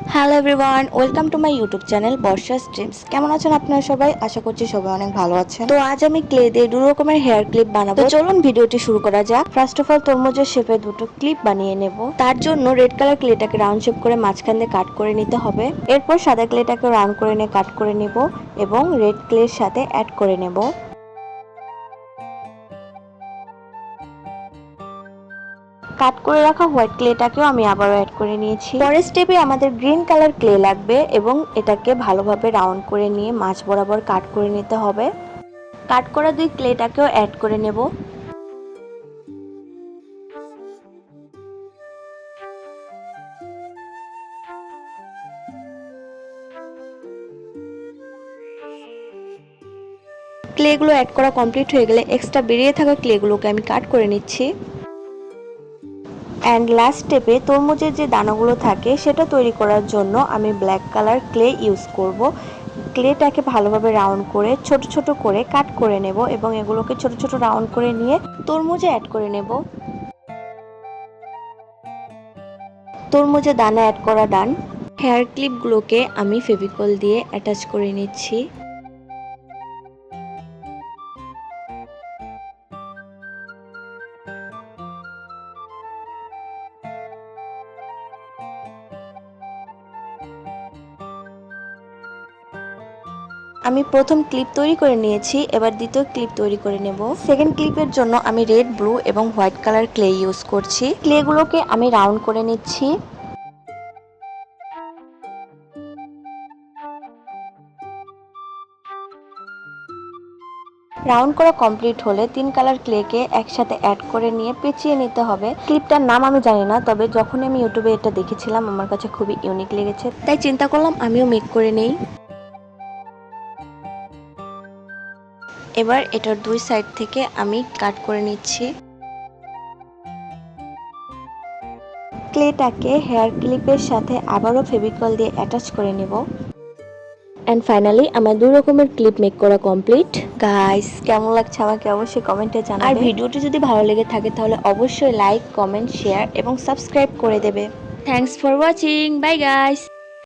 Hello everyone, welcome to my YouTube channel Barsha's dreams. কেমন আছেন আপনারা সবাই? আশা করছি সবাই অনেক ভালো আছেন। তো আজ আমি ক্লে দিয়ে দু রকমের হেয়ার ক্লিপ বানাবো। তো চলুন ভিডিওটি শুরু করা যাক। ফার্স্ট অফ অল তরমুজের শেপে দুটো ক্লিপ বানিয়ে নেব। তার জন্য রেড কালার ক্লেটাকে রাউন্ড শেপ করে মাঝখান দিয়ে কাট করে নিতে হবে। এরপর সাদা ক্লেটাকে রাউন্ড করে নিয়ে কাট করে নেব এবং রেড ক্লের সাথে অ্যাড করে নেব। কাট করে রাখা হোয়াইট ক্লেটাকেও আমি আবারও অ্যাড করে নিয়েছি। পরের স্টেপে আমাদের গ্রিন কালার ক্লে লাগবে এবং এটাকে ভালোভাবে রাউন্ড করে নিয়ে মাঝ বরাবর কাট করে নিতে হবে। কাট করা দুই ক্লেটাকেও অ্যাড করে নেব। ক্লেগুলো অ্যাড করা কমপ্লিট হয়ে গেলে এক্সট্রা বেরিয়ে থাকা ক্লেগুলোকে আমি কাট করে নিচ্ছি। অ্যান্ড লাস্ট স্টেপে তরমুজের যে দানাগুলো থাকে সেটা তৈরি করার জন্য আমি ব্ল্যাক কালার ক্লে ইউজ করব। ক্লেটাকে ভালোভাবে রাউন্ড করে ছোট ছোট করে কাট করে নেব এবং এগুলোকে ছোট ছোট রাউন্ড করে নিয়ে তরমুজে অ্যাড করে নেব। তরমুজে দানা অ্যাড করা ডান। হেয়ার ক্লিপগুলোকে আমি ফেভিকল দিয়ে অ্যাটাচ করে নিচ্ছি। আমি প্রথম ক্লিপ তৈরি করে নিয়েছি, এবার দ্বিতীয় ক্লিপ তৈরি করে নেব। সেকেন্ড ক্লিপের জন্য আমি রেড, ব্লু এবং হোয়াইট কালার ক্লে ইউজ করছি। ক্লেগুলোকে আমি রাউন্ড করে নিচ্ছি। রাউন্ড করা কমপ্লিট হলে তিন কালার ক্লেকে একসাথে অ্যাড করে নিয়ে পেঁচিয়ে নিতে হবে। ক্লিপটার নাম আমি জানি না, তবে যখন আমি ইউটিউবে এটা দেখেছিলাম আমার কাছে খুবই ইউনিক লেগেছে, তাই চিন্তা করলাম আমিও মেক করে নেই। এবার এটার দুই সাইড থেকে আমি কাট করে নিচ্ছি। ক্লেটাকে হেয়ার ক্লিপের সাথে আবারও ফেভিকল দিয়ে অ্যাটাচ করে নেব। অ্যান্ড ফাইনালি আমার দুই রকমের ক্লিপ মেক করা কমপ্লিট। গাইস, কেমন লাগছে আমাকে অবশ্যই কমেন্টে জানাবে। আর ভিডিওটি যদি ভালো লেগে থাকে তাহলে অবশ্যই লাইক, কমেন্ট, শেয়ার এবং সাবস্ক্রাইব করে দেবে। Thanks for watching. Bye guys.